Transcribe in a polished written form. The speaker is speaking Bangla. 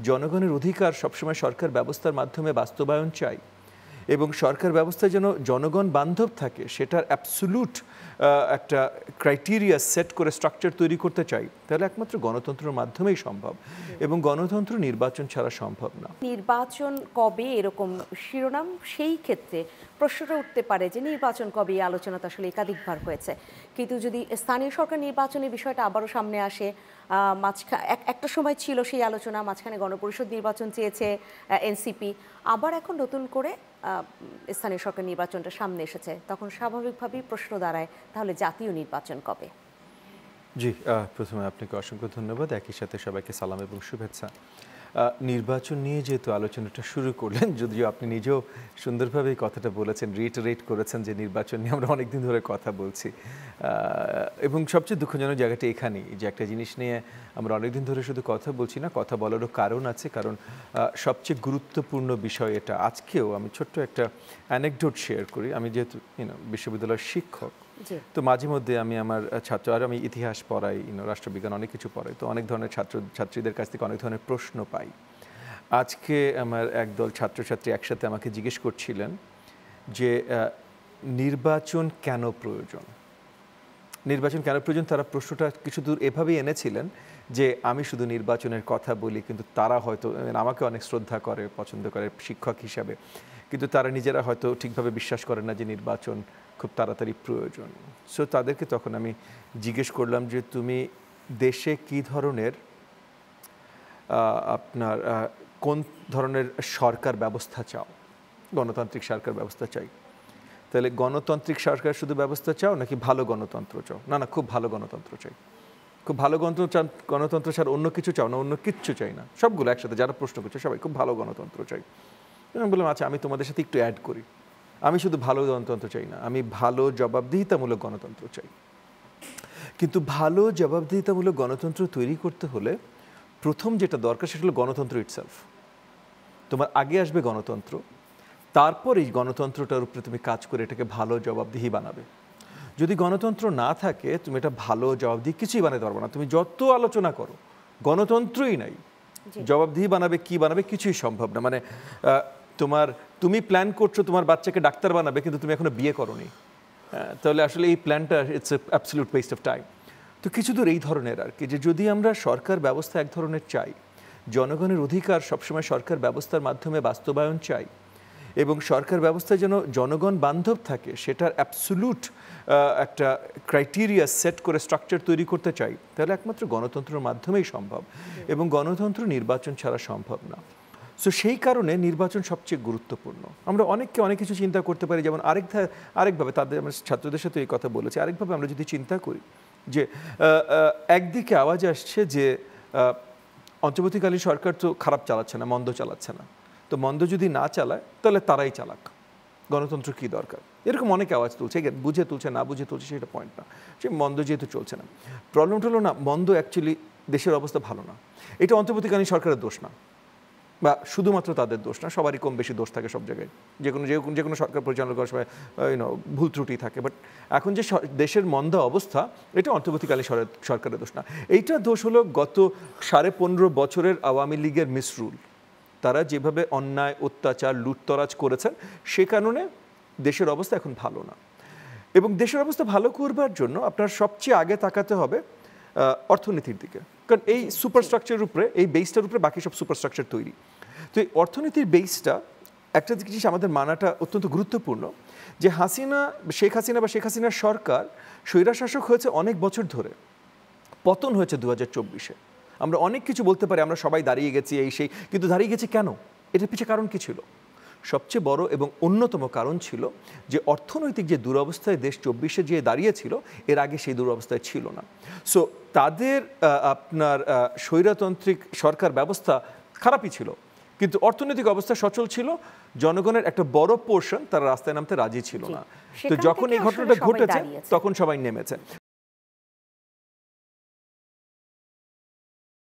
জনগণের অধিকার সবসময় সরকার ব্যবস্থার মাধ্যমে বাস্তবায়ন চাই এবং সরকার ব্যবস্থা যেন জনগণ বান্ধব থাকে সেটার অ্যাবসোলুট একটা ক্রাইটেরিয়া সেট করে স্ট্রাকচার তৈরি করতে চাই, তাহলে একমাত্র গণতন্ত্রের মাধ্যমেই সম্ভব এবং গণতন্ত্র নির্বাচন ছাড়া সম্ভব না। নির্বাচন কবে এরকম শিরোনাম, সেই ক্ষেত্রে প্রশ্নটা উঠতে পারে যে নির্বাচন কবে, এই আলোচনা তো আসলে একাধিকবার হয়েছে, কিন্তু যদি স্থানীয় সরকার নির্বাচনের বিষয়টা আবারও সামনে আসে, একটা সময় ছিল সেই আলোচনা, মাঝখানে গণপরিষদ নির্বাচন চেয়েছে এনসিপি, আবার এখন নতুন করে স্থানীয় সরকার নির্বাচনটা সামনে এসেছে, তখন স্বাভাবিকভাবেই প্রশ্ন দাঁড়ায় তাহলে জাতীয় নির্বাচন কবে? জি, প্রথমে আপনাকে অসংখ্য ধন্যবাদ, একই সাথে সবাইকে সালাম এবং শুভেচ্ছা। নির্বাচন নিয়ে যেহেতু আলোচনাটা শুরু করলেন, যদিও আপনি নিজেও সুন্দরভাবে এই কথাটা বলেছেন, রিইটারেট করেছেন যে নির্বাচন নিয়ে আমরা অনেকদিন ধরে কথা বলছি এবং সবচেয়ে দুঃখজনক জায়গাটা এখানেই যে একটা জিনিস নিয়ে আমরা অনেকদিন ধরে শুধু কথা বলছি না, কথা বলারও কারণ আছে, কারণ সবচেয়ে গুরুত্বপূর্ণ বিষয় এটা। আজকেও আমি ছোট্ট একটা অ্যানেকডোট শেয়ার করি। আমি যেহেতু বিশ্ববিদ্যালয়ের শিক্ষক, তো মাঝে মধ্যে আমি আমার ছাত্র, আর আমি ইতিহাস পড়াই, রাষ্ট্রবিজ্ঞান, অনেক কিছু পড়াই, তো অনেক ধরনের ছাত্রীদের কাছ থেকে অনেক ধরনের প্রশ্ন পাই। আজকে আমার একদল ছাত্রছাত্রী একসাথে আমাকে জিজ্ঞেস করছিলেন যে নির্বাচন কেন প্রয়োজন, নির্বাচন কেন প্রয়োজন। তারা প্রশ্নটা কিছু দূর এভাবেই এনেছিলেন যে আমি শুধু নির্বাচনের কথা বলি, কিন্তু তারা হয়তো আমাকে অনেক শ্রদ্ধা করে, পছন্দ করে শিক্ষক হিসাবে, কিন্তু তারা নিজেরা হয়তো ঠিকভাবে বিশ্বাস করে না যে নির্বাচন খুব তাড়াতাড়ি প্রয়োজন। সো তাদেরকে তখন আমি জিজ্ঞেস করলাম যে তুমি দেশে কী ধরনের আপনার কোন ধরনের সরকার ব্যবস্থা চাও? গণতান্ত্রিক সরকার ব্যবস্থা চাই। তাহলে গণতান্ত্রিক সরকার শুধু ব্যবস্থা চাও নাকি ভালো গণতন্ত্র চাও? না না, খুব ভালো গণতন্ত্র চাই। খুব ভালো গণতন্ত্র ছাড়া অন্য কিছু চাও না? অন্য কিচ্ছু চাই না, সবগুলো একসাথে যারা প্রশ্ন করছে সবাই খুব ভালো গণতন্ত্র চাই। আমি বললাম আচ্ছা, আমি তোমাদের সাথে একটু অ্যাড করি, আমি শুধু ভালো গণতন্ত্র চাই না, আমি ভালো জবাবদিহিতামূলক গণতন্ত্র চাই। কিন্তু ভালো জবাবদিহিতামূলক গণতন্ত্র তৈরি করতে হলে প্রথম যেটা দরকার সেটা হলো গণতন্ত্র ইটসেলফ। তোমার আগে আসবে গণতন্ত্র, তারপর এই গণতন্ত্রটার উপরে তুমি কাজ করে এটাকে ভালো জবাবদিহি বানাবে। যদি গণতন্ত্র না থাকে তুমি এটা ভালো জবাবদিহি কিছুই বানাতে পারবে না। তুমি যত আলোচনা করো, গণতন্ত্রই নাই, জবাবদিহি বানাবে কি বানাবে কিছুই সম্ভব না। মানে তুমি প্ল্যান করছো তোমার বাচ্চাকে ডাক্তার বানাবে, কিন্তু তুমি এখনো বিয়ে করোনি, তাহলে আসলে এই প্ল্যানটা it's absolute West of time. তো কিছু দূর এই ধরনের আর কি, যে যদি আমরা সরকার ব্যবস্থা এক ধরনের চাই, জনগণের অধিকার সবসময় সরকার ব্যবস্থার মাধ্যমে বাস্তবায়ন চাই এবং সরকার ব্যবস্থা যেন জনগণ বান্ধব থাকে সেটার অ্যাবসোলুট একটা ক্রাইটেরিয়া সেট করে স্ট্রাকচার তৈরি করতে চাই, তাহলে একমাত্র গণতন্ত্রের মাধ্যমেই সম্ভব এবং গণতন্ত্র নির্বাচন ছাড়া সম্ভব না। সো সেই কারণে নির্বাচন সবচেয়ে গুরুত্বপূর্ণ। আমরা অনেক কিছু চিন্তা করতে পারি, যেমন আরেকভাবে তাদের আমরা ছাত্রদের সাথে এই কথা বলেছি, আরেকভাবে আমরা যদি চিন্তা করি যে একদিকে আওয়াজ আসছে যে অন্তর্বর্তীকালীন সরকার তো খারাপ চালাচ্ছে না, মন্দ চালাচ্ছে না, তো মন্দ যদি না চালায় তাহলে তারাই চালাক, গণতন্ত্র কী দরকার, এরকম অনেক আওয়াজ তুলছে, বুঝে তুলছে না বুঝে তুলছে সেটা পয়েন্ট না, সে মন্দ যেহেতু চলছে না। প্রবলেমটা হলো না মন্দ অ্যাকচুয়ালি দেশের অবস্থা ভালো না, এটা অন্তর্বর্তীকালীন সরকারের দোষ না বা শুধুমাত্র তাদের দোষ না, সবারই কম বেশি দোষ থাকে সব জায়গায়, যে কোনো সরকার পরিচালনা করার সময় ভুল ত্রুটি থাকে, বাট এখন যে দেশের মন্দা অবস্থা এটা অন্তর্বর্তীকালীন সরকারের দোষ না। এইটা দোষ হলো গত 15.5 বছরের আওয়ামী লীগের মিসরুল। তারা যেভাবে অন্যায় অত্যাচার লুটতরাজ করেছেন সে কারণে দেশের অবস্থা এখন ভালো না। এবং দেশের অবস্থা ভালো করবার জন্য আপনার সবচেয়ে আগে তাকাতে হবে অর্থনীতির দিকে, কারণ এই সুপারস্ট্রাকচারের উপরে, এই বেসটার উপরে বাকি সব সুপারস্ট্রাকচার তৈরি। তো এই অর্থনীতির বেসটা একটা জিনিস আমাদের মানাটা অত্যন্ত গুরুত্বপূর্ণ, যে শেখ হাসিনার সরকার স্বৈরশাসক হয়েছে অনেক বছর ধরে, পতন হয়েছে 2024-এ। আমরা অনেক কিছু বলতে পারি, আমরা সবাই দাঁড়িয়ে গেছি এই সেই, কিন্তু দাঁড়িয়ে গেছি কেন? এটার পিছিয়ে কারণ কি ছিল? সবচেয়ে বড় এবং অন্যতম কারণ ছিল যে অর্থনৈতিক যে দুরবস্থায় দেশ 24-এ যে দাঁড়িয়েছিল, এর আগে সেই দুরবস্থায় ছিল না। সো তাদের আপনার স্বৈরতান্ত্রিক সরকার ব্যবস্থা খারাপই ছিল, কিন্তু অর্থনৈতিক অবস্থা সচল ছিল, জনগণের একটা বড় পোর্শন তারা রাস্তায় নামতে রাজি ছিল না। তো যখন এই ঘটনাটা ঘটেছে তখন সবাই নেমেছে।